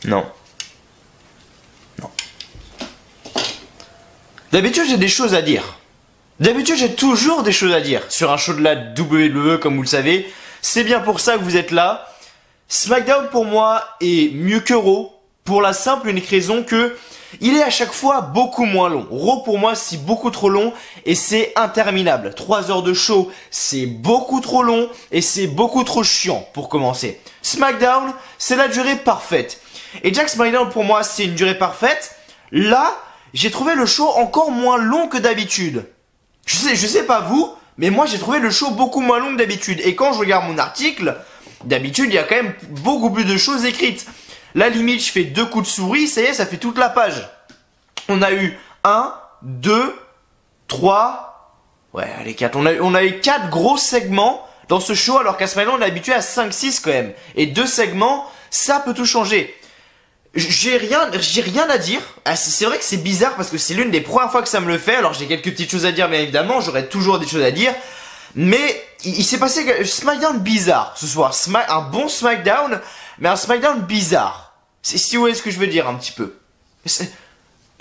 Non. Non. D'habitude, j'ai des choses à dire. D'habitude, j'ai toujours des choses à dire sur un show de la WWE, comme vous le savez. C'est bien pour ça que vous êtes là. SmackDown, pour moi, est mieux que Raw, pour la simple et unique raison que il est à chaque fois beaucoup moins long. Raw, pour moi, c'est beaucoup trop long et c'est interminable. 3 heures de show, c'est beaucoup trop long et c'est beaucoup trop chiant pour commencer. SmackDown, c'est la durée parfaite. Et Jack SmackDown, pour moi, c'est une durée parfaite. Là, j'ai trouvé le show encore moins long que d'habitude. Je sais pas vous, mais moi j'ai trouvé le show beaucoup moins long que d'habitude. Et quand je regarde mon article, d'habitude il y a quand même beaucoup plus de choses écrites. Là limite je fais 2 coups de souris, ça y est, ça fait toute la page. On a eu 1, 2, 3, ouais allez 4. On a eu 4 gros segments dans ce show alors qu'à ce moment on est habitué à 5-6 quand même. Et 2 segments, ça peut tout changer. J'ai rien à dire. Ah, c'est vrai que c'est bizarre parce que c'est l'une des premières fois que ça me le fait. Alors j'ai quelques petites choses à dire, bien évidemment, j'aurai toujours des choses à dire. Mais il s'est passé SmackDown bizarre ce soir. Un bon SmackDown, mais un SmackDown bizarre. Si vous voyez ce que je veux dire un petit peu.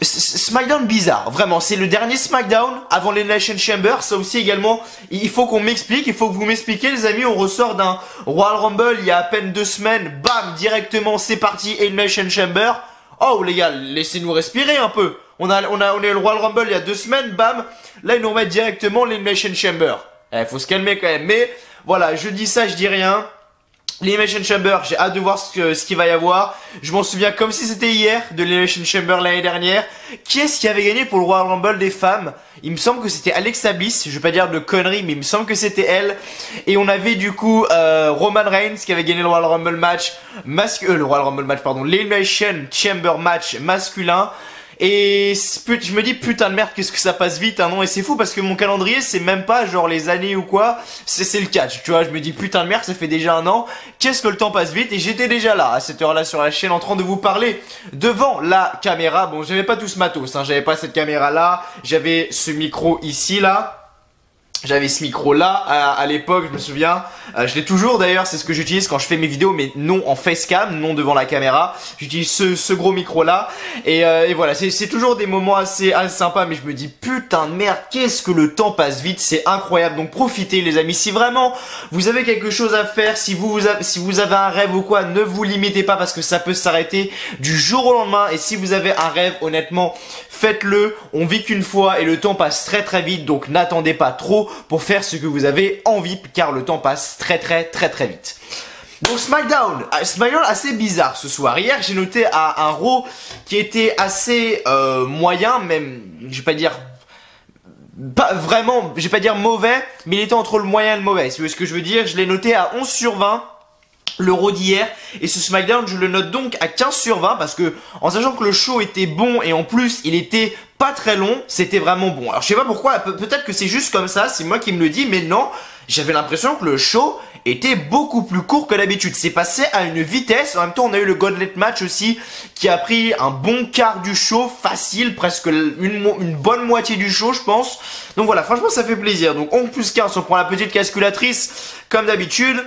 SmackDown bizarre, vraiment, c'est le dernier SmackDown avant l'Elimination Chamber. Ça aussi également, il faut qu'on m'explique, il faut que vous m'expliquiez les amis. On ressort d'un Royal Rumble il y a à peine 2 semaines, bam, directement c'est parti, Elimination Chamber. Oh les gars, laissez-nous respirer un peu. On est le Royal Rumble il y a 2 semaines, bam, là ils nous remettent directement l'Elimination Chamber. Faut se calmer quand même, mais voilà, je dis ça, je dis rien. L'Elimination Chamber, j'ai hâte de voir ce qu'il va y avoir. Je m'en souviens comme si c'était hier de l'Elimination Chamber l'année dernière. Qui est-ce qui avait gagné pour le Royal Rumble des femmes? Il me semble que c'était Alexa Bliss. Je vais pas dire de conneries, mais il me semble que c'était elle. Et on avait du coup Roman Reigns qui avait gagné le Royal Rumble match l'Elimination Chamber match masculin. Et je me dis putain de merde, qu'est-ce que ça passe vite, hein, non? Et c'est fou parce que mon calendrier c'est même pas genre les années ou quoi, c'est le catch, tu vois. Je me dis putain de merde, ça fait déjà 1 an, qu'est-ce que le temps passe vite. Et j'étais déjà là à cette heure là sur la chaîne en train de vous parler devant la caméra. Bon, j'avais pas tout ce matos, hein, j'avais pas cette caméra là, j'avais ce micro ici là. J'avais ce micro là à l'époque, je me souviens. Je l'ai toujours d'ailleurs, c'est ce que j'utilise quand je fais mes vidéos, mais non en facecam, non devant la caméra. J'utilise ce gros micro là. Et voilà, c'est toujours des moments assez sympas, mais je me dis putain de merde, qu'est-ce que le temps passe vite, c'est incroyable. Donc profitez les amis, si vraiment vous avez quelque chose à faire, si vous avez un rêve ou quoi, ne vous limitez pas parce que ça peut s'arrêter du jour au lendemain. Et si vous avez un rêve, honnêtement, faites-le. On vit qu'une fois et le temps passe très très vite, donc n'attendez pas trop pour faire ce que vous avez envie car le temps passe très vite. Donc SmackDown assez bizarre ce soir. Hier j'ai noté à un Raw qui était assez moyen, même je vais pas dire pas vraiment, je vais pas dire mauvais, mais il était entre le moyen et le mauvais. Si vous voyez ce que je veux dire, je l'ai noté à 11 sur 20. Le Raw d'hier, et ce SmackDown je le note donc à 15 sur 20 parce que en sachant que le show était bon et en plus il était pas très long, c'était vraiment bon. Alors je sais pas pourquoi, peut-être que c'est juste comme ça, c'est moi qui me le dis, mais non, j'avais l'impression que le show était beaucoup plus court que d'habitude. C'est passé à une vitesse, en même temps on a eu le Gauntlet match aussi qui a pris un bon quart du show, facile, presque une bonne moitié du show je pense. Donc voilà, franchement ça fait plaisir. Donc 11 plus 15, on prend la petite calculatrice comme d'habitude.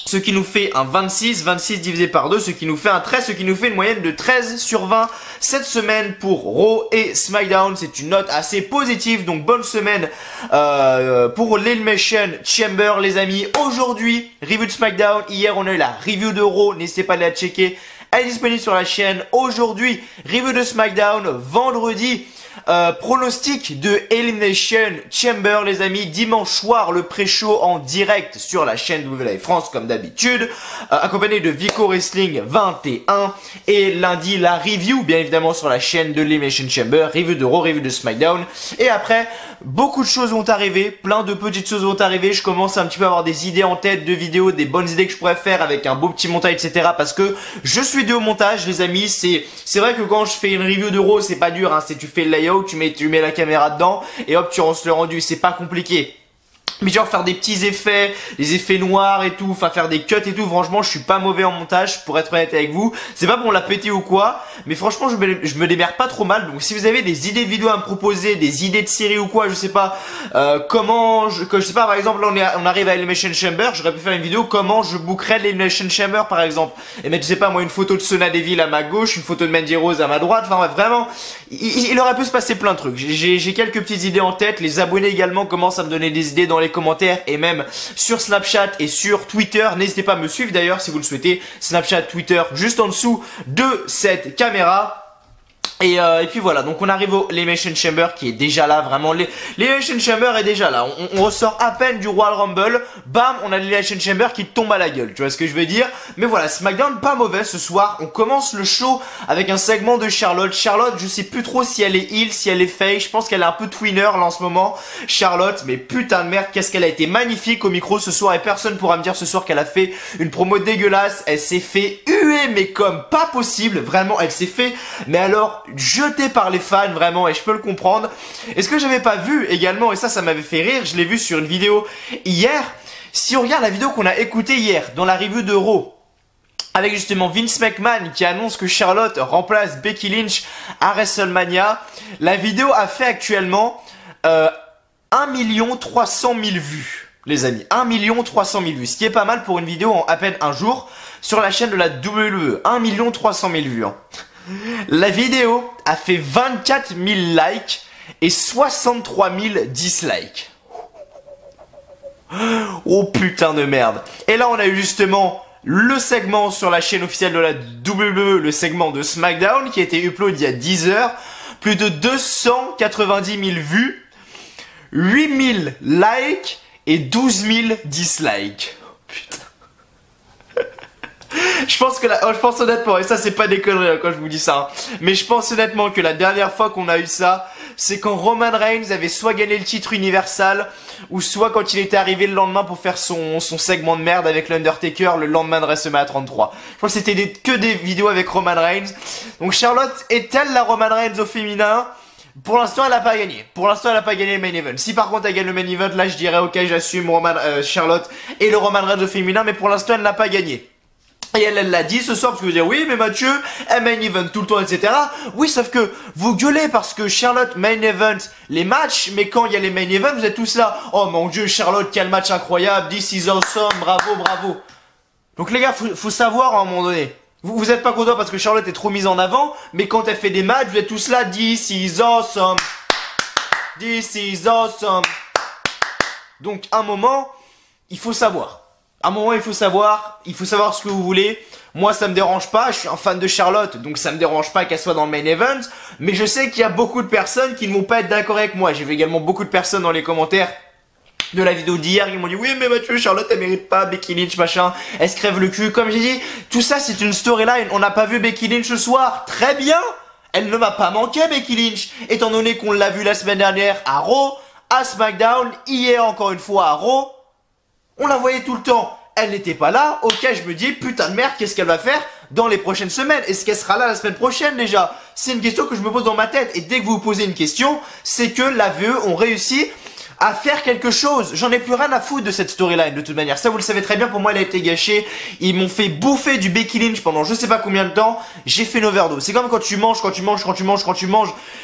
Ce qui nous fait un 26 divisé par 2, ce qui nous fait un 13, ce qui nous fait une moyenne de 13 sur 20 cette semaine pour Raw et SmackDown. C'est une note assez positive, donc bonne semaine pour l'Elimination Chamber les amis. Aujourd'hui, review de SmackDown, hier on a eu la review de Raw, n'hésitez pas à la checker, elle est disponible sur la chaîne. Aujourd'hui, review de SmackDown, vendredi. Pronostic de Elimination Chamber les amis, dimanche soir le pré-show en direct sur la chaîne WWE France comme d'habitude, accompagné de Vico Wrestling 21 et lundi la review bien évidemment sur la chaîne de l'Elimination Chamber, review de Raw, review de SmackDown et après beaucoup de choses vont arriver, plein de petites choses vont arriver, je commence un petit peu à avoir des idées en tête de vidéos, des bonnes idées que je pourrais faire avec un beau petit montage etc parce que je suis deux au montage les amis, c'est vrai que quand je fais une review de Raw c'est pas dur hein, c'est tu fais le layout, tu mets la caméra dedans et hop tu lances le rendu, c'est pas compliqué. Mais genre faire des petits effets, des effets noirs et tout, enfin faire des cuts et tout, franchement je suis pas mauvais en montage pour être honnête avec vous. C'est pas pour la péter ou quoi, mais franchement je me démerde pas trop mal. Donc si vous avez des idées de vidéos à me proposer, des idées de séries ou quoi, je sais pas, je sais pas par exemple là on arrive à Elimination Chamber, j'aurais pu faire une vidéo comment je bookerais l'Elimination Chamber par exemple. Et mettre je sais pas moi une photo de Sonya Deville à ma gauche, une photo de Mandy Rose à ma droite, enfin bref, vraiment, il aurait pu se passer plein de trucs. J'ai quelques petites idées en tête, les abonnés également commencent à me donner des idées dans les commentaires et même sur Snapchat et sur Twitter. N'hésitez pas à me suivre d'ailleurs si vous le souhaitez. Snapchat, Twitter, juste en dessous de cette caméra. Et puis voilà, donc on arrive au l'Elimination Chamber qui est déjà là, vraiment l'Elimination Chamber est déjà là, on ressort à peine du Royal Rumble, bam, on a l'Elimination Chamber qui tombe à la gueule, tu vois ce que je veux dire. Mais voilà, SmackDown pas mauvais ce soir, on commence le show avec un segment de Charlotte. Charlotte, je sais plus trop si elle est heel, si elle est face, je pense qu'elle est un peu twinner là en ce moment, Charlotte, mais putain de merde, qu'est-ce qu'elle a été magnifique au micro ce soir et personne pourra me dire ce soir qu'elle a fait une promo dégueulasse, elle s'est fait huer mais comme pas possible, vraiment elle s'est fait, mais alors jeté par les fans vraiment et je peux le comprendre. Et ce que j'avais pas vu également, et ça m'avait fait rire, je l'ai vu sur une vidéo hier, si on regarde la vidéo qu'on a écoutée hier dans la review de Raw avec justement Vince McMahon qui annonce que Charlotte remplace Becky Lynch à WrestleMania, la vidéo a fait actuellement 1 300 000 vues. Les amis, 1 300 000 vues, ce qui est pas mal pour une vidéo en à peine un jour sur la chaîne de la WWE. 1 300 000 vues hein. La vidéo a fait 24 000 likes et 63 000 dislikes. Oh putain de merde. Et là on a eu justement le segment sur la chaîne officielle de la WWE, le segment de SmackDown qui a été upload il y a 10 heures. Plus de 290 000 vues, 8 000 likes et 12 000 dislikes. Putain. Je pense honnêtement, et ça c'est pas des conneries hein, quand je vous dis ça, hein, mais je pense honnêtement que la dernière fois qu'on a eu ça, c'est quand Roman Reigns avait soit gagné le titre Universal, ou soit quand il était arrivé le lendemain pour faire son segment de merde avec l'Undertaker le lendemain de WrestleMania 33. Je crois que c'était que des vidéos avec Roman Reigns. Donc Charlotte est-elle la Roman Reigns au féminin ? Pour l'instant, elle a pas gagné. Pour l'instant, elle a pas gagné le main event. Si par contre elle gagne le main event, là je dirais ok, j'assume Charlotte et le Roman Reigns au féminin, mais pour l'instant elle n'a pas gagné. Et elle l'a dit ce soir parce que vous dire oui mais Mathieu, elle main event tout le temps etc. Oui sauf que vous gueulez parce que Charlotte main event les matchs, mais quand il y a les main events vous êtes tous là. Oh mon dieu Charlotte quel match incroyable, this is awesome, bravo bravo. Donc les gars faut savoir à un moment donné. Vous êtes pas content parce que Charlotte est trop mise en avant, mais quand elle fait des matchs vous êtes tous là, this is awesome, this is awesome. Donc un moment il faut savoir. À un moment, il faut savoir ce que vous voulez. Moi, ça me dérange pas, je suis un fan de Charlotte, donc ça me dérange pas qu'elle soit dans le main event. Mais je sais qu'il y a beaucoup de personnes qui ne vont pas être d'accord avec moi. J'ai vu également beaucoup de personnes dans les commentaires de la vidéo d'hier qui m'ont dit oui mais Mathieu, Charlotte elle mérite pas, Becky Lynch machin, elle se crève le cul. Comme j'ai dit, tout ça c'est une storyline. On n'a pas vu Becky Lynch ce soir, très bien. Elle ne m'a pas manqué Becky Lynch, étant donné qu'on l'a vu la semaine dernière à Raw, à SmackDown, hier encore une fois à Raw. On la voyait tout le temps, elle n'était pas là, ok je me dis putain de merde qu'est-ce qu'elle va faire dans les prochaines semaines, est-ce qu'elle sera là la semaine prochaine déjà? C'est une question que je me pose dans ma tête et dès que vous vous posez une question, c'est que la VE ont réussi à faire quelque chose. J'en ai plus rien à foutre de cette storyline de toute manière, ça vous le savez très bien, pour moi elle a été gâchée, ils m'ont fait bouffer du Becky Lynch pendant je sais pas combien de temps, j'ai fait une overdose. C'est comme quand tu manges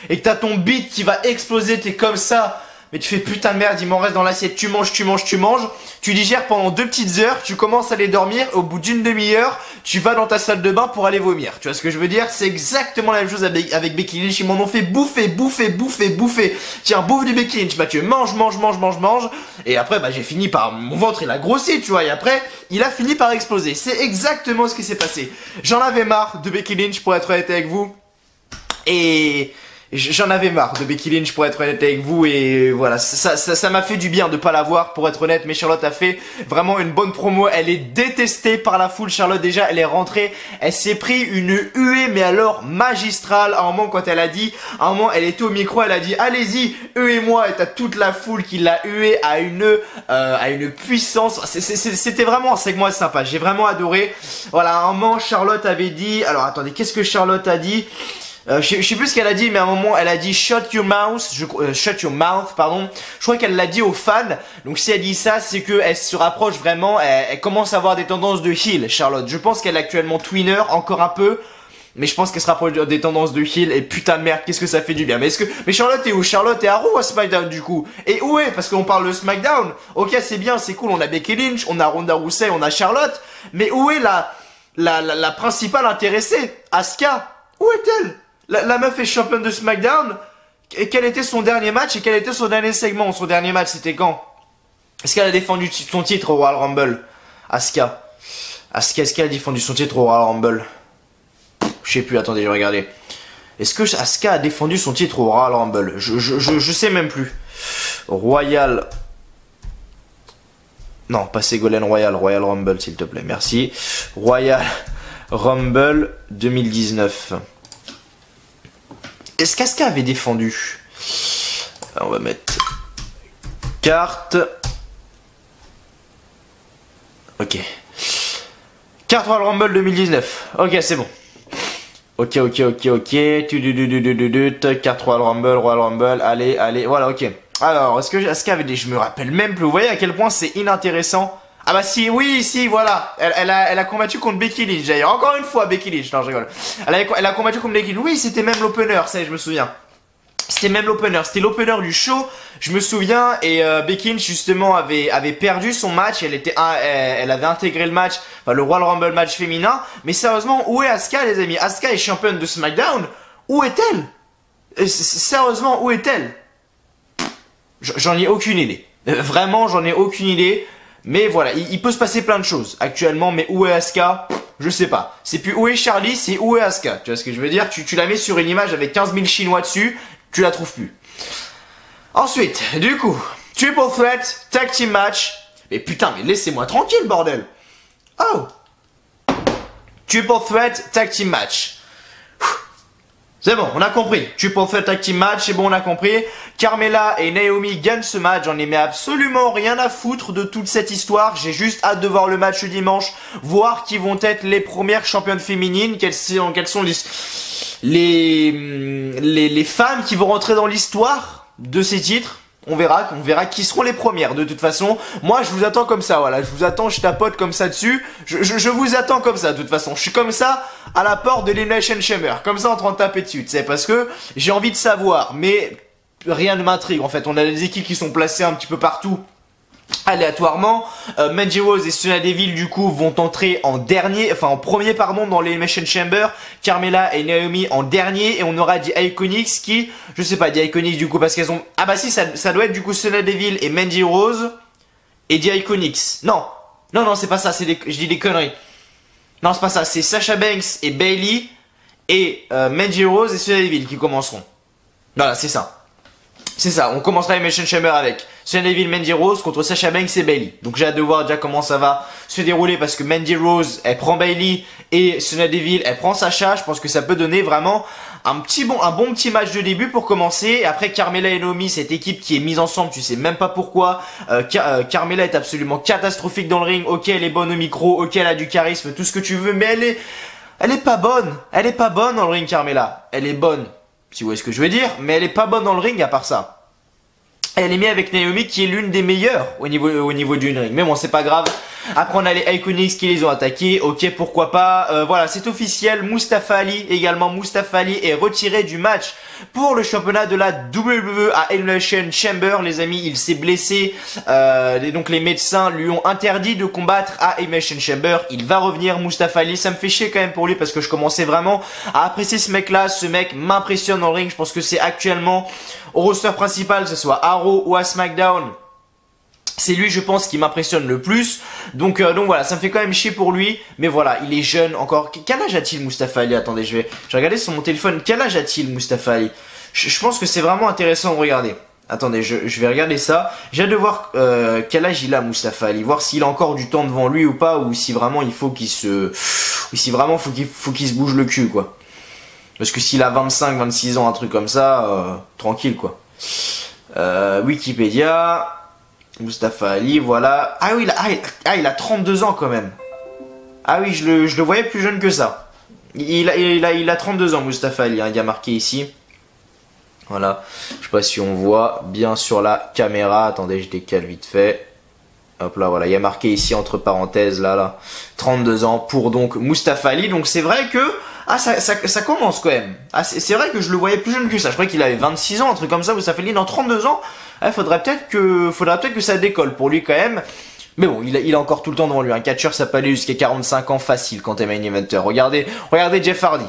et que t'as ton beat qui va exploser, t'es comme ça. Mais tu fais putain de merde, il m'en reste dans l'assiette, tu manges, tu digères pendant 2 petites heures, tu commences à aller dormir, au bout d'une demi-heure, tu vas dans ta salle de bain pour aller vomir. Tu vois ce que je veux dire? C'est exactement la même chose avec Becky Lynch, ils m'en ont fait bouffer. Tiens, bouffe du Becky Lynch, Mathieu, mange. Et après, bah j'ai fini par, mon ventre il a grossi, tu vois, et après, il a fini par exploser. C'est exactement ce qui s'est passé. J'en avais marre de Becky Lynch pour être honnête avec vous. Et j'en avais marre de Becky Lynch pour être honnête avec vous et voilà, ça m'a fait du bien de pas la voir pour être honnête, mais Charlotte a fait vraiment une bonne promo, elle est détestée par la foule. Charlotte déjà, elle est rentrée, elle s'est pris une huée mais alors magistrale. À un moment quand elle a dit, à un moment elle était au micro, elle a dit allez-y, huez-moi, et t'as toute la foule qui l'a huée à une puissance. C'était vraiment un segment sympa, j'ai vraiment adoré. Voilà, à un moment Charlotte avait dit, alors attendez, qu'est-ce que Charlotte a dit? Je sais plus ce qu'elle a dit, mais à un moment, elle a dit shut your mouth, shut your mouth, pardon. Je crois qu'elle l'a dit aux fans. Donc si elle dit ça, c'est que elle se rapproche vraiment, elle commence à avoir des tendances de heel, Charlotte. Je pense qu'elle est actuellement twinner, encore un peu. Mais je pense qu'elle se rapproche des tendances de heel et putain de merde, qu'est-ce que ça fait du bien. Mais Charlotte est où? Charlotte est à Raw ou à SmackDown du coup? Et où est? Parce qu'on parle de SmackDown. Ok, c'est bien, c'est cool, on a Becky Lynch, on a Ronda Rousey, on a Charlotte. Mais où est la principale intéressée? Asuka? Où est-elle? La meuf est championne de SmackDown. Et quel était son dernier match et quel était son dernier segment? Son dernier match, c'était quand? Est-ce qu'elle a défendu son titre au Royal Rumble? Asuka, est-ce qu'elle a défendu son titre au Royal Rumble? Je sais plus, attendez, je vais regarder. Est-ce que Asuka a défendu son titre au Royal Rumble? Je sais même plus. Royal... Non, pas Ségolène Royal Rumble, s'il te plaît, merci. Royal Rumble 2019. Est-ce qu'Asuka avait défendu? Alors, on va mettre carte. Ok. Carte Royal Rumble 2019. Ok, c'est bon. Ok. Carte Royal Rumble. Allez. Voilà, ok. Alors, est-ce que Asuka avait des... Je me rappelle même plus. Vous voyez à quel point c'est inintéressant. Ah bah si, oui, si, voilà. Elle a combattu contre Becky Lynch d'ailleurs. Encore une fois, Becky Lynch. Non, je rigole. Elle a combattu contre Becky Lynch. Oui, c'était même l'opener, ça y est, je me souviens. C'était même l'opener. C'était l'opener du show. Je me souviens. Et Becky Lynch, justement, avait perdu son match. Elle avait intégré le match, enfin, le Royal Rumble match féminin. Mais sérieusement, où est Asuka, les amis? Asuka est championne de SmackDown. Où est-elle? Sérieusement, où est-elle? J'en ai aucune idée. Vraiment, j'en ai aucune idée. Mais voilà, il peut se passer plein de choses actuellement, mais où est Asuka? Je sais pas. C'est plus où est Charlie, c'est où est Asuka. Tu vois ce que je veux dire? Tu la mets sur une image avec 15 000 Chinois dessus, tu la trouves plus. Ensuite, du coup, Triple Threat, Tag Team Match. Mais putain, mais laissez-moi tranquille, bordel. Oh. Triple Threat, Tag Team Match. C'est bon, on a compris. Triple Threat Tag Team Match, c'est bon, on a compris. Carmella et Naomi gagnent ce match. J'en ai mais absolument rien à foutre de toute cette histoire. J'ai juste hâte de voir le match dimanche, voir qui vont être les premières championnes féminines, quelles sont les femmes qui vont rentrer dans l'histoire de ces titres. On verra qui seront les premières de toute façon. Moi je vous attends comme ça, voilà, je vous attends, je tapote comme ça dessus. Je vous attends comme ça de toute façon. Je suis comme ça à la porte de l'Elimination Chamber, comme ça en train de taper dessus, tu sais, parce que j'ai envie de savoir, mais rien ne m'intrigue en fait. On a des équipes qui sont placées un petit peu partout aléatoirement. Mandy Rose et Sonya Deville du coup vont entrer en premier pardon dans l'Elimination Chamber. Carmella et Naomi en dernier, et on aura des Iconics qui, je sais pas, des Iconics du coup parce qu'elles ont, ah bah si, ça doit être du coup Sonya Deville et Mandy Rose et des Iconics. Non, c'est pas ça, je dis des conneries. Non, c'est pas ça, c'est Sasha Banks et Bayley et Mandy Rose et Sonya Deville qui commenceront. Voilà, c'est ça. C'est ça, on commencera l'Elimination Chamber avec Sonya Deville, Mandy Rose contre Sasha Banks et Bayley. Donc j'ai hâte de voir déjà comment ça va se dérouler parce que Mandy Rose, elle prend Bayley et Sonya Deville, elle prend Sasha. Je pense que ça peut donner vraiment un bon petit match de début pour commencer. Et après Carmella et Naomi, cette équipe qui est mise ensemble, tu sais même pas pourquoi. Carmella est absolument catastrophique dans le ring. Ok, elle est bonne au micro, ok, elle a du charisme, tout ce que tu veux, mais elle est pas bonne. Elle est pas bonne dans le ring, Carmella. Elle est bonne, si vous voyez ce que je veux dire, mais elle est pas bonne dans le ring à part ça. Elle est mise avec Naomi qui est l'une des meilleures au niveau du ring. Mais bon, c'est pas grave. Après, on a les Iconics qui les ont attaqués. Ok, pourquoi pas. Voilà, c'est officiel. Mustafa Ali est retiré du match pour le championnat de la WWE à Elimination Chamber. Les amis, il s'est blessé. Et donc, les médecins lui ont interdit de combattre à Elimination Chamber. Il va revenir, Mustafa Ali. Ça me fait chier quand même pour lui parce que je commençais vraiment à apprécier ce mec-là. Ce mec m'impressionne dans le ring. Je pense que c'est actuellement au roster principal, que ce soit à Raw ou à SmackDown, c'est lui, je pense, qui m'impressionne le plus. Donc voilà, ça me fait quand même chier pour lui. Mais voilà, il est jeune encore. Quel âge a-t-il, Mustafa Ali? Attendez, je vais regarder sur mon téléphone. Quel âge a-t-il, Mustafa Ali? Je pense que c'est vraiment intéressant de regarder. Attendez, je vais regarder ça. J'ai hâte de voir quel âge il a, Mustafa Ali. Voir s'il a encore du temps devant lui ou pas. Ou si vraiment il faut qu'il se... Ou si vraiment faut qu'il se bouge le cul, quoi. Parce que s'il a 25, 26 ans, un truc comme ça, tranquille, quoi. Wikipédia... Mustafa Ali, voilà. Ah oui, il a 32 ans quand même. Ah oui, je le voyais plus jeune que ça. Il a 32 ans, Mustafa Ali, hein, il y a marqué ici. Voilà, je sais pas si on voit bien sur la caméra. Attendez, je décale vite fait. Hop là, voilà, il y a marqué ici entre parenthèses, là, 32 ans pour donc Mustafa Ali. Donc c'est vrai que ça commence quand même. Ah, c'est vrai que je le voyais plus jeune que ça. Je croyais qu'il avait 26 ans, un truc comme ça. Mustafa Ali dans 32 ans. Faudrait peut-être que ça décolle pour lui quand même. Mais bon, il a encore tout le temps devant lui. Un catcheur, ça peut aller jusqu'à 45 ans facile quand t'es main eventer. Regardez Jeff Hardy.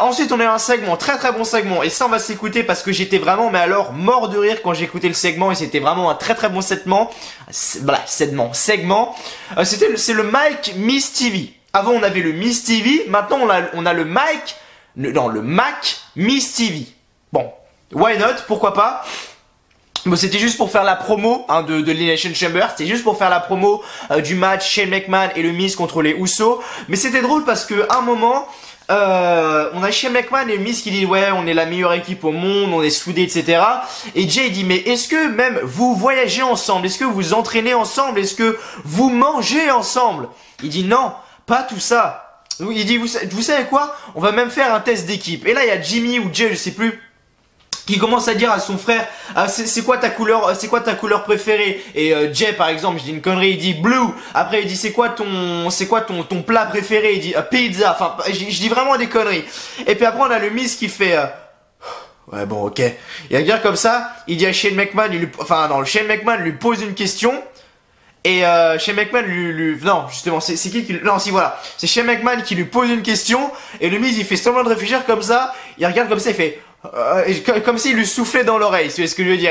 Ensuite, on a un segment, très bon segment, et ça on va s'écouter parce que j'étais vraiment, mais alors, mort de rire quand j'ai écouté le segment, et c'était vraiment un très bon segment. Voilà, segment. C'est le Mike Miss TV. Avant on avait le Miss TV, maintenant on a le Mac Miss TV. Bon, why not, pourquoi pas. Bon, c'était juste pour faire la promo de l'Elimination Chamber, c'était juste pour faire la promo du match Shane McMahon et le Miz contre les Usos. Mais c'était drôle parce que à un moment, on a Shane McMahon et le Miz qui dit ouais, on est la meilleure équipe au monde, on est soudés, etc. Et Jay dit mais est-ce que même vous voyagez ensemble, est-ce que vous entraînez ensemble, est-ce que vous mangez ensemble? Il dit non, pas tout ça. Il dit vous savez quoi, on va même faire un test d'équipe. Et là il y a Jimmy ou Jay, je sais plus, qui commence à dire à son frère c'est quoi ta couleur préférée, et Jay par exemple, je dis une connerie, il dit blue. Après il dit c'est quoi ton plat préféré, il dit pizza. Enfin je dis vraiment des conneries. Et puis après on a le Miz qui fait ouais bon ok, il regarde comme ça, il dit à Shane McMahon, Shane McMahon lui pose une question. Et Shane McMahon non justement c'est c'est Shane McMahon qui lui pose une question, et le Miz il fait semblant de réfléchir comme ça, il regarde comme ça, il fait comme s'il lui soufflait dans l'oreille, tu vois ce que je veux dire.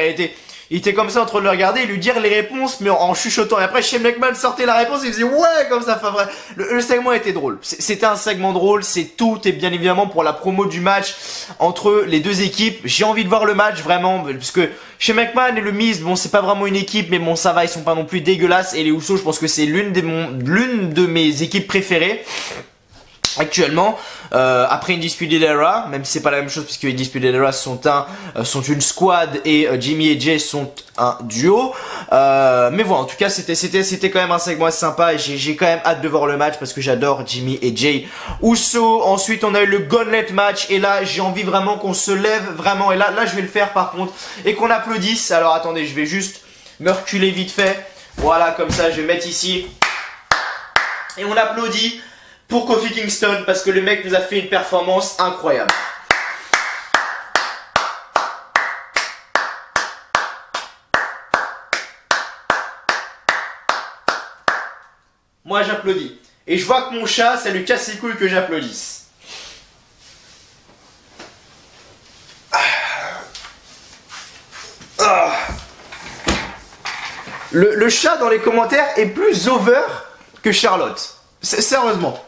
Il était comme ça en train de le regarder et lui dire les réponses, mais en chuchotant. Et après Shane McMahon sortait la réponse et il faisait ouais comme ça. Enfin bref, le segment était drôle. C'était un segment drôle, c'est tout, et bien évidemment pour la promo du match entre les deux équipes. J'ai envie de voir le match vraiment, parce que Shane McMahon et le Miz, bon c'est pas vraiment une équipe, mais bon ça va, ils sont pas non plus dégueulasses. Et les Usos, je pense que c'est l'une de mes équipes préférées actuellement, après Undisputed Era, même si c'est pas la même chose puisque Undisputed Era sont une squad et Jimmy et Jay sont un duo, mais voilà, en tout cas c'était quand même un segment assez sympa, et j'ai quand même hâte de voir le match parce que j'adore Jimmy et Jay Uso. Ensuite on a eu le Gauntlet match, et là j'ai envie vraiment qu'on se lève vraiment, et là je vais le faire par contre, et qu'on applaudisse. Alors attendez, je vais juste me reculer vite fait, voilà, comme ça je vais mettre ici, et on applaudit pour Kofi Kingston parce que le mec nous a fait une performance incroyable. Moi j'applaudis. Et je vois que mon chat, ça lui casse les couilles que j'applaudisse. Le chat dans les commentaires est plus over que Charlotte. Sérieusement.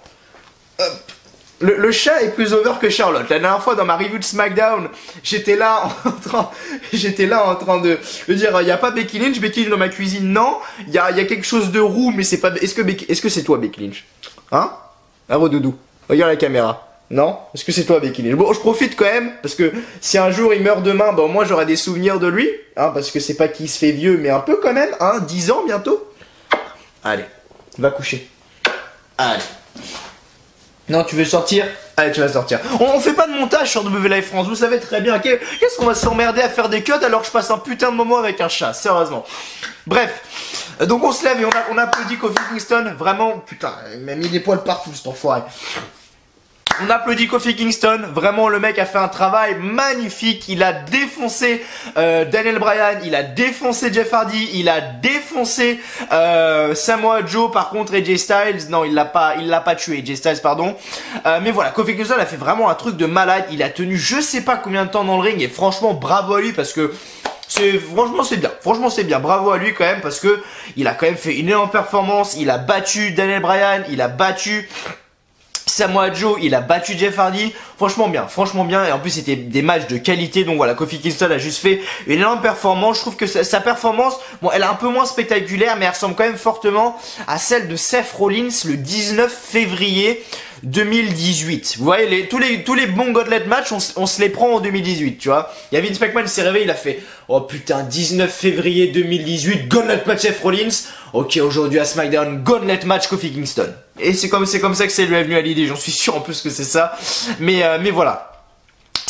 Le chat est plus over que Charlotte. La dernière fois dans ma review de SmackDown, j'étais là en train de dire il y a pas Becky Lynch dans ma cuisine. Non, il y a quelque chose de roux, mais c'est pas. Est-ce que c'est toi Becky Lynch? Hein? Ah Doudou, regarde la caméra. Non? Est-ce que c'est toi Becky Lynch? Bon, je profite quand même parce que si un jour il meurt demain, bon moi j'aurai des souvenirs de lui, hein, parce que c'est pas qu'il se fait vieux, mais un peu quand même, hein, 10 ans bientôt. Allez, va coucher. Allez. Non, tu veux sortir? Allez, tu vas sortir. On fait pas de montage sur W Live France, vous savez très bien. Qu'est-ce qu'on va s'emmerder à faire des cuts alors que je passe un putain de moment avec un chat, sérieusement. Bref, donc on se lève et on applaudit Kofi Kingston. Vraiment, putain, il m'a mis des poils partout cet enfoiré. On applaudit Kofi Kingston, vraiment le mec a fait un travail magnifique, il a défoncé Daniel Bryan, il a défoncé Jeff Hardy, il a défoncé Samoa Joe par contre, et Jay Styles, non il l'a pas tué, Jay Styles pardon, mais voilà, Kofi Kingston a fait vraiment un truc de malade, il a tenu je sais pas combien de temps dans le ring, et franchement bravo à lui parce que franchement c'est bien, bravo à lui quand même parce que il a quand même fait une énorme performance, il a battu Daniel Bryan, il a battu Samoa Joe, il a battu Jeff Hardy, franchement bien, et en plus c'était des matchs de qualité, donc voilà, Kofi Kingston a juste fait une énorme performance. Je trouve que sa performance, bon elle est un peu moins spectaculaire, mais elle ressemble quand même fortement à celle de Seth Rollins le 19 février 2018. Vous voyez, tous les bons Gauntlet match, on se les prend en 2018, tu vois. Il y a Vince McMahon qui s'est réveillé, il a fait oh putain, 19 février 2018, Gauntlet match Seth Rollins. Ok, aujourd'hui à SmackDown, Gauntlet match Kofi Kingston. Et c'est comme ça que c'est lui est venu à l'idée, j'en suis sûr en plus que c'est ça. Mais voilà.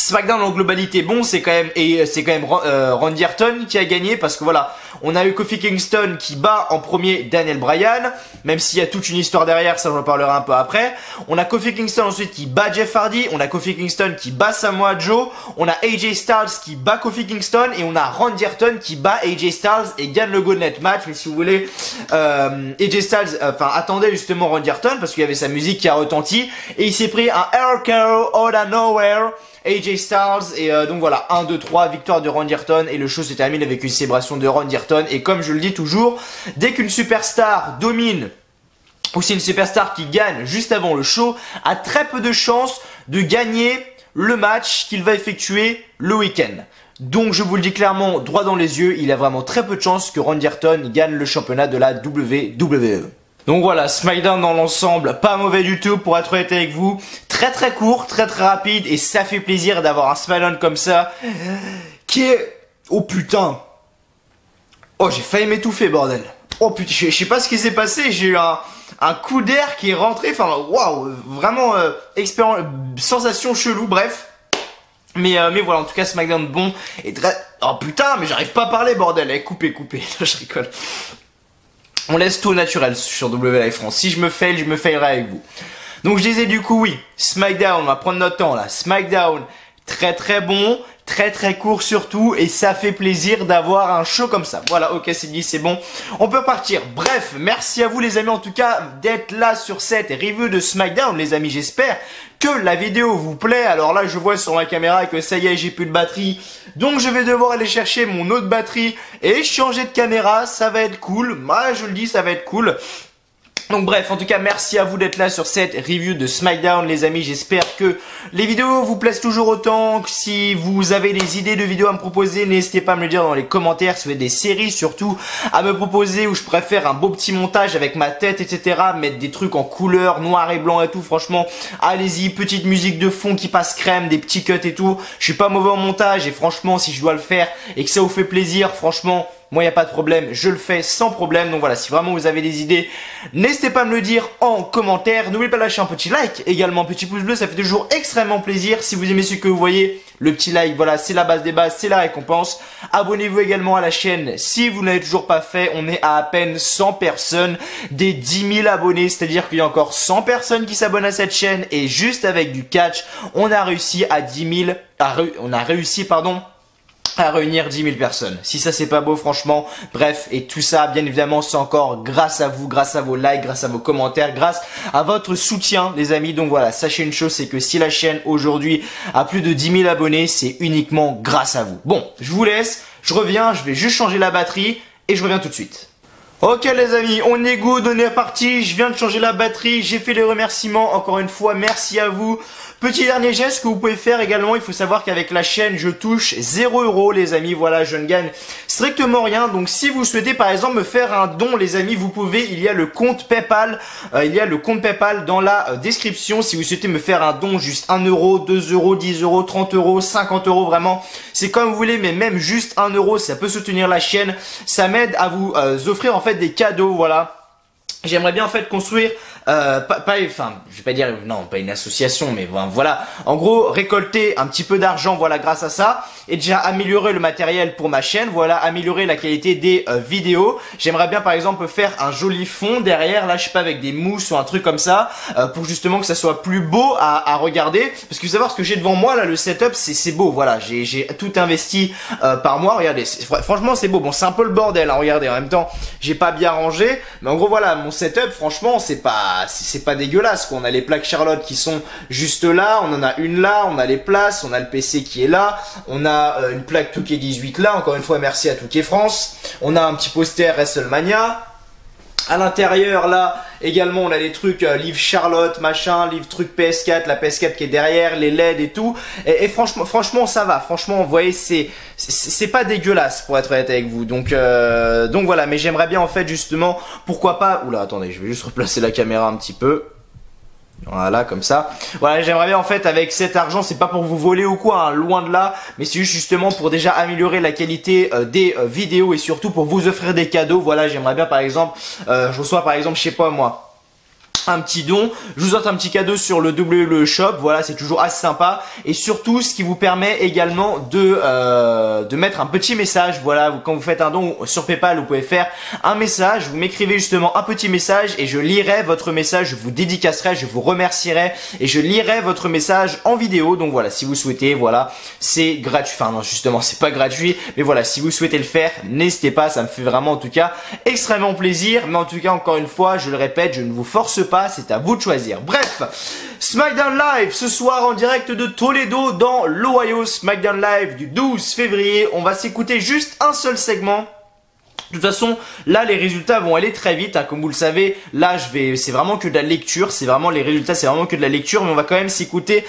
SmackDown en globalité, bon, c'est quand même Randy Orton qui a gagné parce que voilà, on a eu Kofi Kingston qui bat en premier Daniel Bryan, même s'il y a toute une histoire derrière, ça j'en parlerai un peu après. On a Kofi Kingston ensuite qui bat Jeff Hardy, on a Kofi Kingston qui bat Samoa Joe, on a AJ Styles qui bat Kofi Kingston et on a Randy Orton qui bat AJ Styles et gagne le Gauntlet match. Mais si vous voulez, AJ Styles, attendez justement Randy Orton parce qu'il y avait sa musique qui a retenti et il s'est pris un RKO out of nowhere. AJ Styles et donc voilà 1, 2, 3 victoire de Randy Orton et le show se termine avec une célébration de Randy Orton et comme je le dis toujours, dès qu'une superstar domine ou c'est une superstar qui gagne juste avant le show, a très peu de chances de gagner le match qu'il va effectuer le week-end. Donc je vous le dis clairement droit dans les yeux, il a vraiment très peu de chances que Randy Orton gagne le championnat de la WWE. Donc voilà, SmackDown dans l'ensemble, pas mauvais du tout pour être honnête avec vous. Très court, très rapide et ça fait plaisir d'avoir un SmackDown comme ça qui est... Oh putain. Oh j'ai failli m'étouffer bordel. Oh putain, je sais pas ce qui s'est passé, j'ai eu un coup d'air qui est rentré, enfin waouh, vraiment sensation chelou, bref. Mais voilà, en tout cas SmackDown bon et très... Oh putain, mais j'arrive pas à parler bordel, eh, coupez, je rigole. On laisse tout au naturel sur W Live France. Si je me faillerai avec vous. Donc je disais du coup oui, SmackDown, on va prendre notre temps là. SmackDown, très bon, très court surtout et ça fait plaisir d'avoir un show comme ça. Voilà, ok c'est dit, c'est bon. On peut partir. Bref, merci à vous les amis en tout cas d'être là sur cette review de SmackDown les amis. J'espère que la vidéo vous plaît. Alors là je vois sur ma caméra que ça y est j'ai plus de batterie. Donc je vais devoir aller chercher mon autre batterie et changer de caméra. Ça va être cool. Moi je le dis ça va être cool. Donc bref, en tout cas, merci à vous d'être là sur cette review de SmackDown, les amis. J'espère que les vidéos vous plaisent toujours autant. Si vous avez des idées de vidéos à me proposer, n'hésitez pas à me le dire dans les commentaires. Si vous avez des séries, surtout, à me proposer où je préfère un beau petit montage avec ma tête, etc. Mettre des trucs en couleur, noir et blanc et tout. Franchement, allez-y. Petite musique de fond qui passe crème, des petits cuts et tout. Je suis pas mauvais en montage et franchement, si je dois le faire et que ça vous fait plaisir, franchement... Moi, il n'y a pas de problème, je le fais sans problème. Donc voilà, si vraiment vous avez des idées, n'hésitez pas à me le dire en commentaire. N'oubliez pas de lâcher un petit like, également un petit pouce bleu, ça fait toujours extrêmement plaisir. Si vous aimez ce que vous voyez, le petit like, voilà, c'est la base des bases, c'est la récompense. Abonnez-vous également à la chaîne si vous ne l'avez toujours pas fait. On est à peine 100 personnes des 10 000 abonnés, c'est-à-dire qu'il y a encore 100 personnes qui s'abonnent à cette chaîne. Et juste avec du catch, on a réussi à 10 000, à réunir 10 000 personnes. Si ça c'est pas beau franchement, bref, et tout ça bien évidemment c'est encore grâce à vous, grâce à vos likes, grâce à vos commentaires, grâce à votre soutien les amis. Donc voilà, sachez une chose, c'est que si la chaîne aujourd'hui a plus de 10 000 abonnés, c'est uniquement grâce à vous. Bon, je vous laisse, je reviens, je vais juste changer la batterie et je reviens tout de suite. Ok les amis, on est good, on est parti, je viens de changer la batterie, j'ai fait les remerciements, encore une fois, merci à vous. Petit dernier geste que vous pouvez faire également, il faut savoir qu'avec la chaîne, je touche 0 € les amis, voilà, je ne gagne strictement rien. Donc si vous souhaitez par exemple me faire un don les amis, vous pouvez, il y a le compte PayPal, dans la description. Si vous souhaitez me faire un don, juste 1 €, 2 €, 10 €, 30 €, 50 € vraiment, c'est comme vous voulez, mais même juste 1 €, ça peut soutenir la chaîne, ça m'aide à vous offrir en fait des cadeaux, voilà. J'aimerais bien en fait construire, je vais pas dire, non, pas une association, mais voilà, en gros, récolter un petit peu d'argent, voilà, grâce à ça, et déjà améliorer le matériel pour ma chaîne, voilà, améliorer la qualité des vidéos. J'aimerais bien par exemple faire un joli fond derrière, là, je sais pas, avec des mousses ou un truc comme ça, pour justement que ça soit plus beau à regarder, parce que vous savez ce que j'ai devant moi, là, le setup, c'est beau, voilà, j'ai tout investi par mois, regardez, franchement, c'est beau, bon, c'est un peu le bordel, hein, regardez, en même temps, j'ai pas bien rangé, mais en gros, voilà, mon setup, franchement, c'est pas dégueulasse quoi. On a les plaques Charlotte qui sont juste là, on en a une là, on a les places, on a le PC qui est là, on a une plaque Touquet 18 là, encore une fois merci à Touquet France, on a un petit poster WrestleMania. À l'intérieur là également on a des trucs livre Charlotte machin, livre truc PS4, la PS4 qui est derrière, les LED et tout et franchement ça va, franchement vous voyez c'est pas dégueulasse pour être honnête avec vous, donc voilà, mais j'aimerais bien en fait justement pourquoi pas, oula attendez je vais juste replacer la caméra un petit peu. Voilà, comme ça. Voilà, j'aimerais bien en fait avec cet argent, c'est pas pour vous voler ou quoi, hein, loin de là, mais c'est juste justement pour déjà améliorer la qualité des vidéos et surtout pour vous offrir des cadeaux. Voilà, j'aimerais bien par exemple, je reçois par exemple, je sais pas moi, un petit don, je vous offre un petit cadeau sur le WWE Shop, voilà, c'est toujours assez sympa et surtout ce qui vous permet également de mettre un petit message, voilà, quand vous faites un don sur PayPal, vous pouvez faire un message, vous m'écrivez justement un petit message et je lirai votre message, je vous dédicacerai, je vous remercierai et je lirai votre message en vidéo. Donc voilà, si vous souhaitez, voilà, c'est gratuit, enfin non, justement, c'est pas gratuit, mais voilà, si vous souhaitez le faire, n'hésitez pas, ça me fait vraiment en tout cas extrêmement plaisir, mais en tout cas, encore une fois, je le répète, je ne vous force pas, c'est à vous de choisir. Bref, SmackDown Live ce soir en direct de Toledo dans l'Ohio, SmackDown Live du 12 février. On va s'écouter juste un seul segment. De toute façon, là, les résultats vont aller très vite, hein, comme vous le savez. Là, c'est vraiment que de la lecture. C'est vraiment les résultats, c'est vraiment que de la lecture. Mais on va quand même s'écouter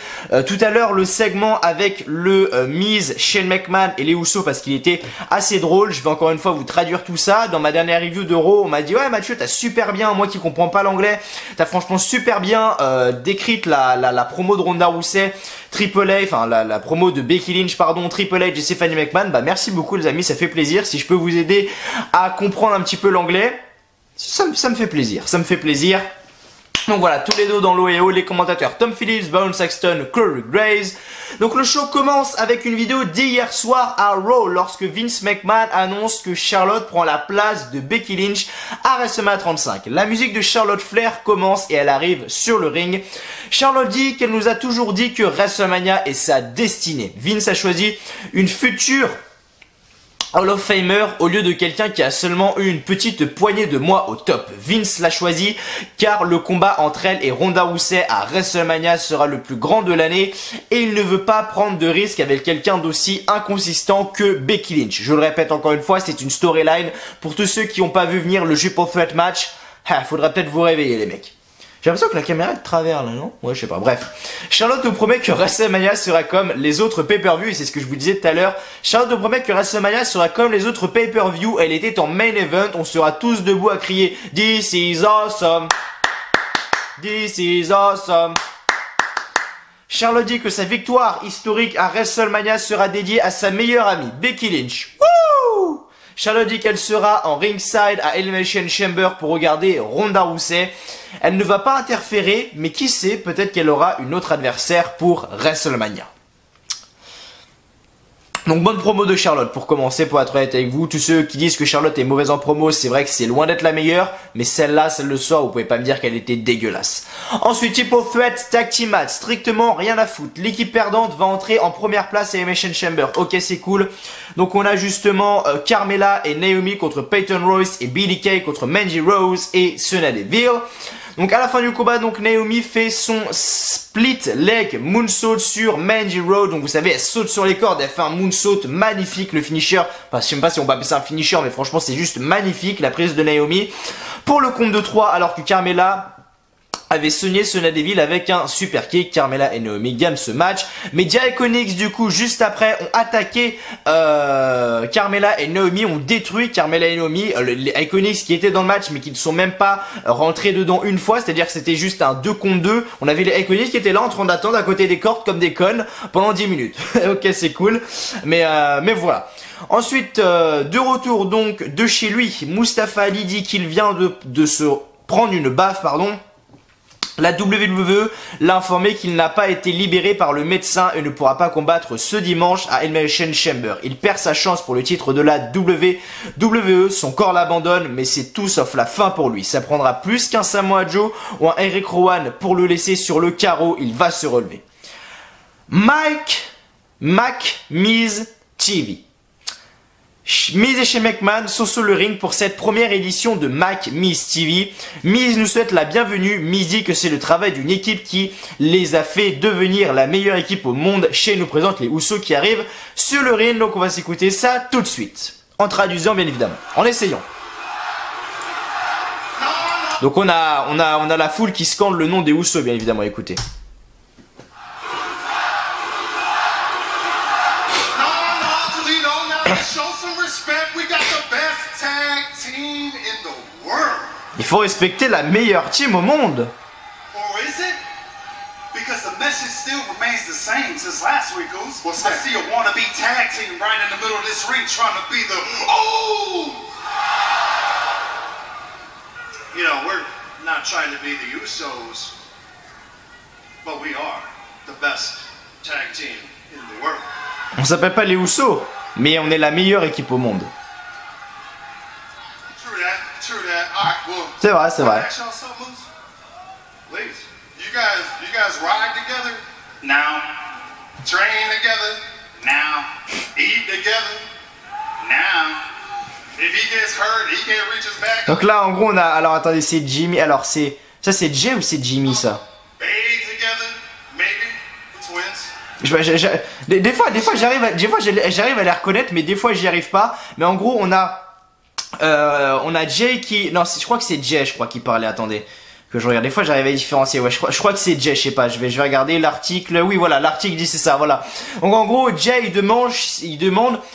tout à l'heure le segment avec le Miz, Shane McMahon et les Usos parce qu'il était assez drôle. Je vais encore une fois vous traduire tout ça. Dans ma dernière review de Raw, on m'a dit ouais Mathieu, t'as super bien, moi qui comprends pas l'anglais, t'as franchement super bien décrite la promo de Ronda Rousey. Triple A, enfin la promo de Becky Lynch, pardon, Triple H et Stephanie McMahon. Bah merci beaucoup les amis, ça fait plaisir. Si je peux vous aider à comprendre un petit peu l'anglais, ça me fait plaisir, ça me fait plaisir. Donc voilà, tous les deux dans l'Ohio, les commentateurs Tom Phillips, Baron Saxton, Corey Graves. Donc le show commence avec une vidéo d'hier soir à Raw lorsque Vince McMahon annonce que Charlotte prend la place de Becky Lynch à WrestleMania 35. La musique de Charlotte Flair commence et elle arrive sur le ring. Charlotte dit qu'elle nous a toujours dit que WrestleMania est sa destinée. Vince a choisi une future Hall of Famer au lieu de quelqu'un qui a seulement eu une petite poignée de mois au top. Vince l'a choisi car le combat entre elle et Ronda Rousey à WrestleMania sera le plus grand de l'année et il ne veut pas prendre de risque avec quelqu'un d'aussi inconsistant que Becky Lynch. Je le répète encore une fois, c'est une storyline. Pour tous ceux qui n'ont pas vu venir le Triple Threat match, faudra peut-être vous réveiller les mecs. J'ai l'impression que la caméra est de travers là, non? Ouais, je sais pas. Bref. Charlotte nous promet que WrestleMania sera comme les autres pay-per-view, et c'est ce que je vous disais tout à l'heure. Charlotte nous promet que WrestleMania sera comme les autres pay-per-view. Elle était en main event. On sera tous debout à crier This is awesome. This is awesome. Charlotte dit que sa victoire historique à WrestleMania sera dédiée à sa meilleure amie, Becky Lynch. Wouh! Charlotte dit qu'elle sera en ringside à Elimination Chamber pour regarder Ronda Rousey. Elle ne va pas interférer, mais qui sait, peut-être qu'elle aura une autre adversaire pour WrestleMania. Donc bonne promo de Charlotte pour commencer, pour être honnête avec vous. Tous ceux qui disent que Charlotte est mauvaise en promo, c'est vrai que c'est loin d'être la meilleure, mais celle-là, celle de soir, vous pouvez pas me dire qu'elle était dégueulasse. Ensuite, Triple Threat Tag Team Match, strictement rien à foutre. L'équipe perdante va entrer en première place à Elimination Chamber. Ok, c'est cool. Donc on a justement Carmella et Naomi contre Peyton Royce et Billie Kay contre Mandy Rose et Sonya Deville. Donc à la fin du combat, donc Naomi fait son split leg moonsault sur Mandy Rose. Donc vous savez, elle saute sur les cordes, elle fait un moonsault magnifique, le finisher. Enfin, je sais même pas si on va appeler ça un finisher, mais franchement c'est juste magnifique la prise de Naomi. Pour le compte de 3, alors que Carmella avait soigné Sonya Deville avec un super kick. Carmella et Naomi gagnent ce match. Mais Iconics du coup juste après ont attaqué Carmella et Naomi, ont détruit Carmella et Naomi, les Iconics qui étaient dans le match mais qui ne sont même pas rentrés dedans une fois, c'est-à-dire que c'était juste un 2 contre 2. On avait les Iconics qui étaient là en train d'attendre à côté des cordes comme des connes pendant 10 minutes. Ok, c'est cool, mais voilà. Ensuite, de retour donc de chez lui, Mustafa Ali dit qu'il vient de se prendre une baffe, pardon. La WWE l'a informé qu'il n'a pas été libéré par le médecin et ne pourra pas combattre ce dimanche à Elimination Chamber. Il perd sa chance pour le titre de la WWE, son corps l'abandonne, mais c'est tout sauf la fin pour lui. Ça prendra plus qu'un Samoa Joe ou un Eric Rowan pour le laisser sur le carreau, il va se relever. Miz TV. Miz et Shane McMahon sont sur le ring pour cette première édition de Miz TV. Miz nous souhaite la bienvenue. Miz dit que c'est le travail d'une équipe qui les a fait devenir la meilleure équipe au monde. Shane nous présente les Usos qui arrivent sur le ring. Donc on va s'écouter ça tout de suite. En traduisant bien évidemment. En essayant. Donc on a la foule qui scande le nom des Usos bien évidemment. Écoutez. Il faut respecter la meilleure team au monde. Because the message still remains the same since last week, Goose. What's that? I see a wannabe tag team right in the middle of this ring trying to be the You know, we're not trying to be the Usos, but we are the best tag team in the world. On s'appelle pas les Usos, mais on est la meilleure équipe au monde. True that, true that. All right, well, C'est vrai, c'est vrai. Please, you guys ride together? Now. Train together? Now. Eat together? Now. If he gets hurt, he can't reach his back. Donc là, en gros, on a. Alors attendez, c'est Jimmy. Alors c'est. Ça, c'est Jay ou c'est Jimmy, ça? Bathe together? Maybe. Twins. Des fois, j'arrive à les reconnaître, mais des fois, j'y arrive pas. Mais en gros, on a Jay qui. Non, je crois que c'est Jay, je crois, qui parlait. Attendez. Que je regarde. Des fois, j'arrive à différencier. Ouais, je crois que c'est Jay, je sais pas. Je vais regarder l'article. Oui, voilà, l'article dit c'est ça, voilà. Donc, en gros, Jay, il demande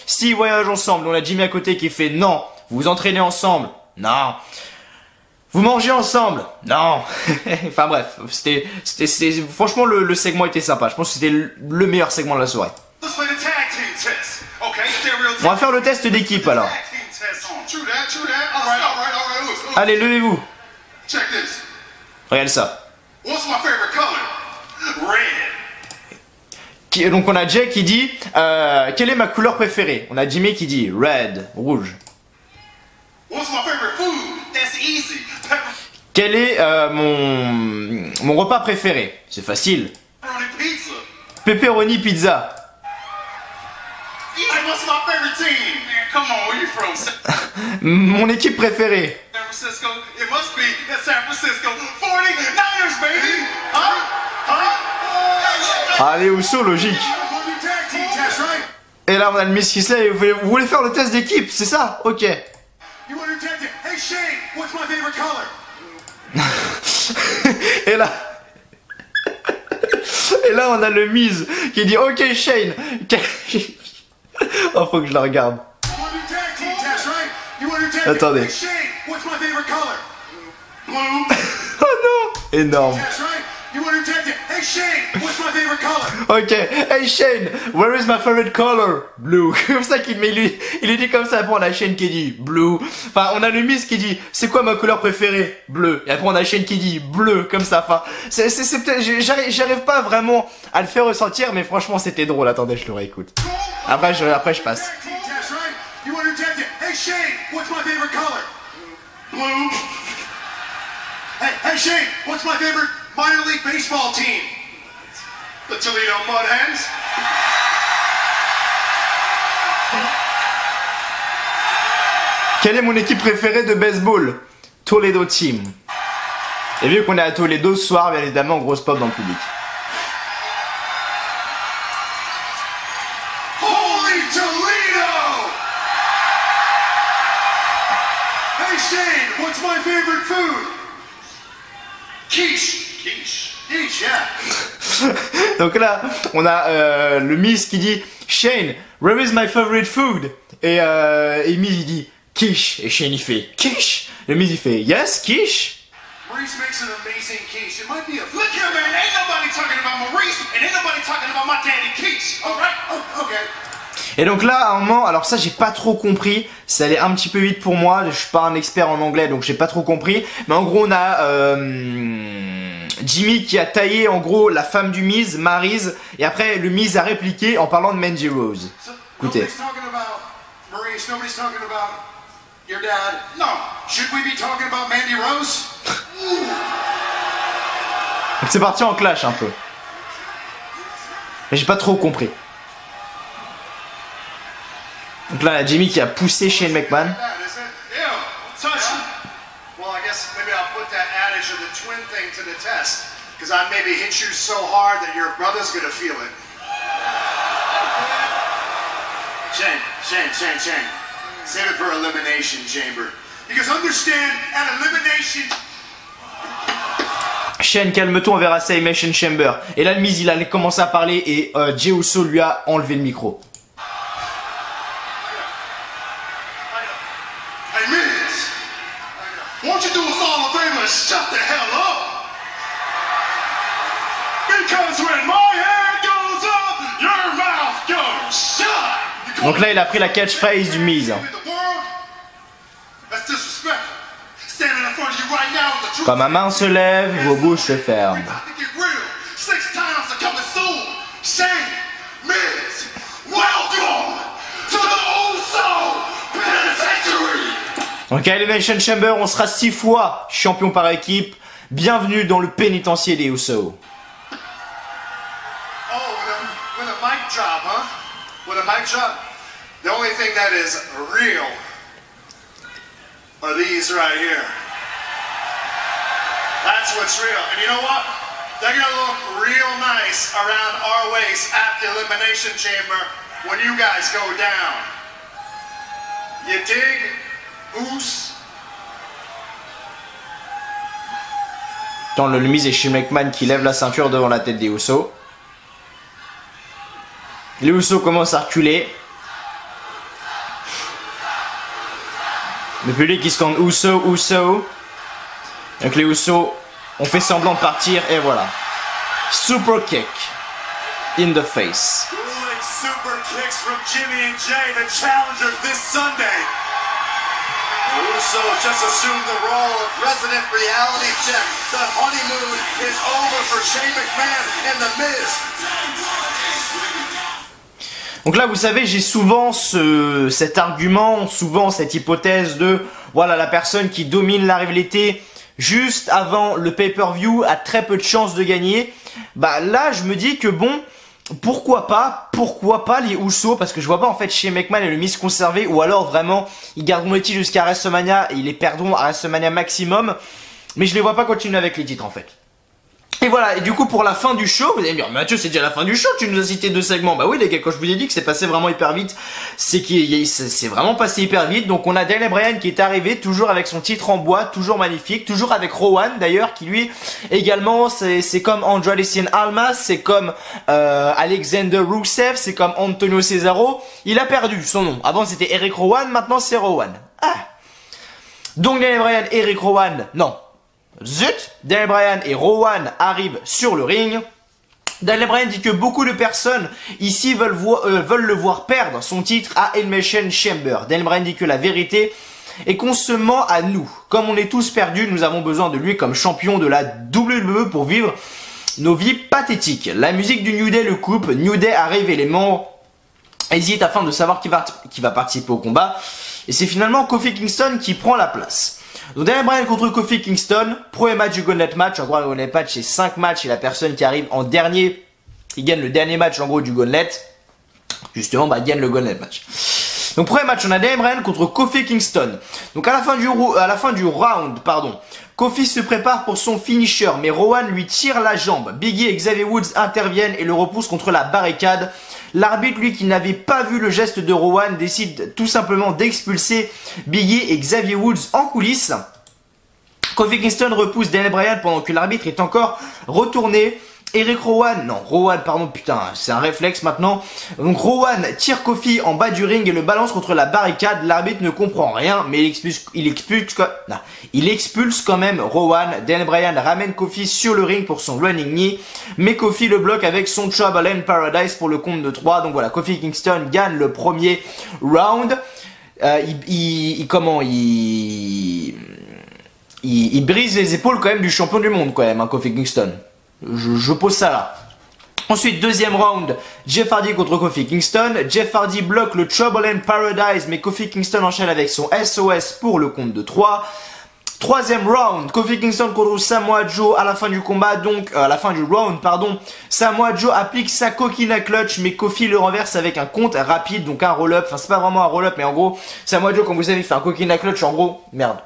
s'ils voyagent ensemble. On a Jimmy à côté qui fait non. Vous vous entraînez ensemble? Non. Vous mangez ensemble? Non. Enfin, bref. C'était, franchement, le segment était sympa. Je pense que c'était le meilleur segment de la soirée. On va faire le test d'équipe, alors. Allez, levez-vous. Regarde ça. Donc on a Jay qui dit quelle est ma couleur préférée? On a Jimmy qui dit red, rouge. Quel est mon repas préféré? C'est facile. Pepperoni pizza. Mon équipe préférée. Allez, Uso, logique. Et là, on a le Miss Kisley. Vous voulez faire le test d'équipe, c'est ça? Ok. Et là, on a le Miz qui dit ok Shane. Oh, faut que je la regarde. Attendez. Oh non, énorme. Ok, hey Shane, where is my favorite color? Blue. Comme ça qu'il lui dit comme ça. Après on a Shane qui dit blue. Enfin on a le Miz qui dit c'est quoi ma couleur préférée? Bleu. Et après on a Shane qui dit bleu comme ça. Enfin c'est peut-être j'arrive pas vraiment à le faire ressentir, mais franchement c'était drôle. Attendez, je le réécoute. Après je passe. Hey Shane, what's my favorite color? Blue. Hey Shane, what's my favorite minor league baseball team? The Toledo Mud Hens. Quelle est mon équipe préférée de baseball? Toledo Team. Et vu qu'on est à Toledo ce soir, bien évidemment, grosse pop dans le public. Holy Toledo! Hey Shane, what's my favorite food? Quiche. Quiche, yeah. Donc là, on a le Miz qui dit Shane, where is my favorite food? Et Miz il dit quiche. Et Shane il fait quiche. Le Miz il fait yes, quiche. Maurice makes an amazing quiche. It might be a. Look here, man. Ain't nobody talking about Maurice, and ain't nobody talking about my daddy quiche. All right? Oh, okay. Et donc là, à un moment, alors ça j'ai pas trop compris, ça allait un petit peu vite pour moi, je suis pas un expert en anglais donc j'ai pas trop compris, mais en gros on a Jimmy qui a taillé en gros la femme du Miz, Maryse, et après le Miz a répliqué en parlant de Mandy Rose. Écoutez. Maurice, nobody's talking about your dad. No, should we be talking about Mandy Rose? Donc c'est parti en clash un peu. Mais j'ai pas trop compris. Donc là, il y a Jimmy qui a poussé Shane McMahon. Well, I guess maybe I'll put that adage of the twin thing to the test. Because I maybe hit you so hard that your brother's gonna feel it. Shane. Save it for Elimination Chamber. Because understand, at Elimination... Shane, calme-toi, on verra ça à Elimination Chamber. Et là, le Miz, il a commencé à parler et Jey Uso lui a enlevé le micro. Hey, Miz, won't you do us all a favor and shut the hell up? Because Donc là, il a pris la catchphrase du Miz. Quand ma main se lève, vos bouches se ferment. Donc à Elimination Chamber, on sera 6 fois champion par équipe. Bienvenue dans le pénitencier des Usos. With a mic drop, huh? With a mic drop, the only thing that is real are these right here. That's what's real. And you know what? They're gonna look real nice around our waist at the Elimination Chamber when you guys go down. You dig? Oos? Dans le Miz et Shane McMahon qui lève la ceinture devant la tête des Usos. Les Usos commencent à reculer. Le public qui scande Uso, Uso. Donc les Usos ont fait semblant de partir et voilà. Super kick in the face. Super kicks from Jimmy and Jay, the challengers this Sunday. Usos just assumed the role of resident reality check. The honeymoon is over for Shane McMahon and The Miz. Donc là, vous savez, j'ai souvent cet argument, souvent cette hypothèse de, voilà, la personne qui domine la rivalité juste avant le pay-per-view a très peu de chances de gagner. Bah là, je me dis que bon, pourquoi pas les Usos, parce que je vois pas en fait chez McMahon et le Miz conserver, ou alors vraiment, ils garderont les titres jusqu'à WrestleMania et ils les perdront à WrestleMania maximum, mais je les vois pas continuer avec les titres en fait. Et voilà, et du coup pour la fin du show, vous allez me dire Mathieu c'est déjà la fin du show, tu nous as cité 2 segments. Bah oui les gars, quand je vous ai dit que c'est passé vraiment hyper vite, c'est vraiment passé hyper vite. Donc on a Daniel Bryan qui est arrivé, toujours avec son titre en bois, toujours magnifique, toujours avec Rowan d'ailleurs, qui lui également, c'est comme Andrade Cien Almas, c'est comme Alexander Rusev, c'est comme Antonio Cesaro. Il a perdu son nom, avant c'était Eric Rowan, maintenant c'est Rowan. Donc Daniel Bryan, Eric Rowan, non. Zut, Daniel Bryan et Rowan arrivent sur le ring. Daniel Bryan dit que beaucoup de personnes ici veulent le voir perdre son titre à Elimination Chamber. Daniel Bryan dit que la vérité est qu'on se ment à nous. Comme on est tous perdus, nous avons besoin de lui comme champion de la WWE pour vivre nos vies pathétiques. La musique du New Day le coupe. New Day arrive et les membres hésitent afin de savoir qui va participer au combat. Et c'est finalement Kofi Kingston qui prend la place. Donc Daniel Bryan contre Kofi Kingston, premier match du Gauntlet match. En gros, le Gauntlet match c'est 5 matchs et la personne qui arrive en dernier, qui gagne le dernier match en gros du Gauntlet, justement gagne le Gauntlet match. Donc premier match, on a Daniel Bryan contre Kofi Kingston. Donc à la fin du round, Kofi se prépare pour son finisher, mais Rowan lui tire la jambe. Biggie et Xavier Woods interviennent et le repoussent contre la barricade. L'arbitre, lui, qui n'avait pas vu le geste de Rowan, décide tout simplement d'expulser Biggie et Xavier Woods en coulisses. Kofi Kingston repousse Daniel Bryan pendant que l'arbitre est encore retourné. Eric Rowan, putain, c'est un réflexe maintenant. Donc Rowan tire Kofi en bas du ring et le balance contre la barricade. L'arbitre ne comprend rien, mais il expulse quand même Rowan. Daniel Bryan ramène Kofi sur le ring pour son running knee, mais Kofi le bloque avec son Trouble in Paradise pour le compte de 3. Donc voilà, Kofi Kingston gagne le premier round. Il brise les épaules quand même du champion du monde quand même, hein, Kofi Kingston. Je pose ça là. Ensuite, deuxième round, Jeff Hardy contre Kofi Kingston. Jeff Hardy bloque le Trouble in Paradise, mais Kofi Kingston enchaîne avec son SOS pour le compte de 3. Troisième round, Kofi Kingston contre Samoa Joe à la fin du combat, à la fin du round, Samoa Joe applique sa coquina clutch, mais Kofi le renverse avec un compte rapide, donc un roll-up. Enfin, c'est pas vraiment un roll-up, mais en gros, Samoa Joe, comme vous savez, fait un coquina clutch, en gros, merde.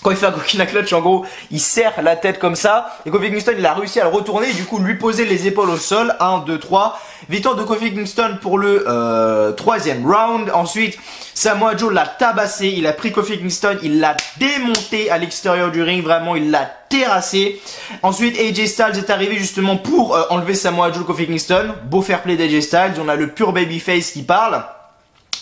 Quand il fait un coquina clutch, en gros, il serre la tête comme ça. Et Kofi Kingston, il a réussi à le retourner. Et du coup, lui poser les épaules au sol. 1, 2, 3. Victoire de Kofi Kingston pour le troisième round. Ensuite, Samoa Joe l'a tabassé. Il a pris Kofi Kingston. Il l'a démonté à l'extérieur du ring. Vraiment, il l'a terrassé. Ensuite, AJ Styles est arrivé justement pour enlever Samoa Joe de Kofi Kingston. Beau fair play d'AJ Styles. On a le pur babyface qui parle.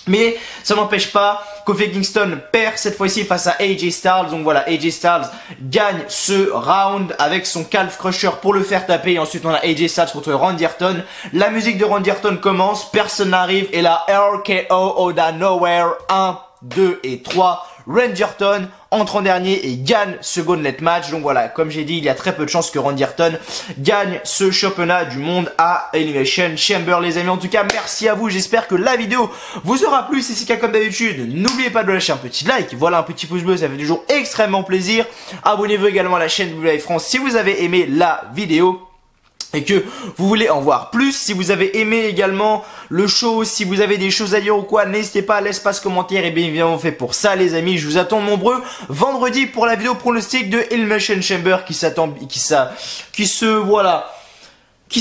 Mais ça n'empêche pas Kofi Kingston perd cette fois-ci face à AJ Styles. Donc voilà, AJ Styles gagne ce round avec son calf crusher pour le faire taper. Et ensuite, on a AJ Styles contre Randy Orton. La musique de Randy Orton commence, personne n'arrive. Et là, RKO out of nowhere, 1, 2 et 3. Randy Orton entre en dernier et gagne ce gauntlet match. Donc voilà, comme j'ai dit, il y a très peu de chances que Randy Orton gagne ce championnat du monde à Elimination Chamber, les amis. En tout cas, merci à vous. J'espère que la vidéo vous aura plu. Si c'est le cas, comme d'habitude, n'oubliez pas de lâcher un petit like. Voilà, un petit pouce bleu, ça fait toujours extrêmement plaisir. Abonnez-vous également à la chaîne WWE France si vous avez aimé la vidéo et que vous voulez en voir plus. Si vous avez aimé également le show, si vous avez des choses à dire ou quoi, n'hésitez pas à l'espace commentaire. Et bien évidemment, on fait pour ça, les amis. Je vous attends nombreux vendredi pour la vidéo pronostic de Elimination Chamber qui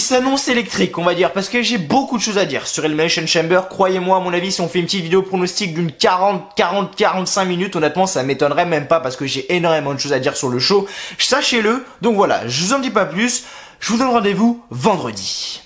s'annonce électrique, on va dire, parce que j'ai beaucoup de choses à dire sur Elimination Chamber. Croyez-moi, à mon avis, si on fait une petite vidéo pronostic d'une 45 minutes, honnêtement, ça m'étonnerait même pas parce que j'ai énormément de choses à dire sur le show. Sachez-le. Donc voilà, je vous en dis pas plus. Je vous donne rendez-vous vendredi.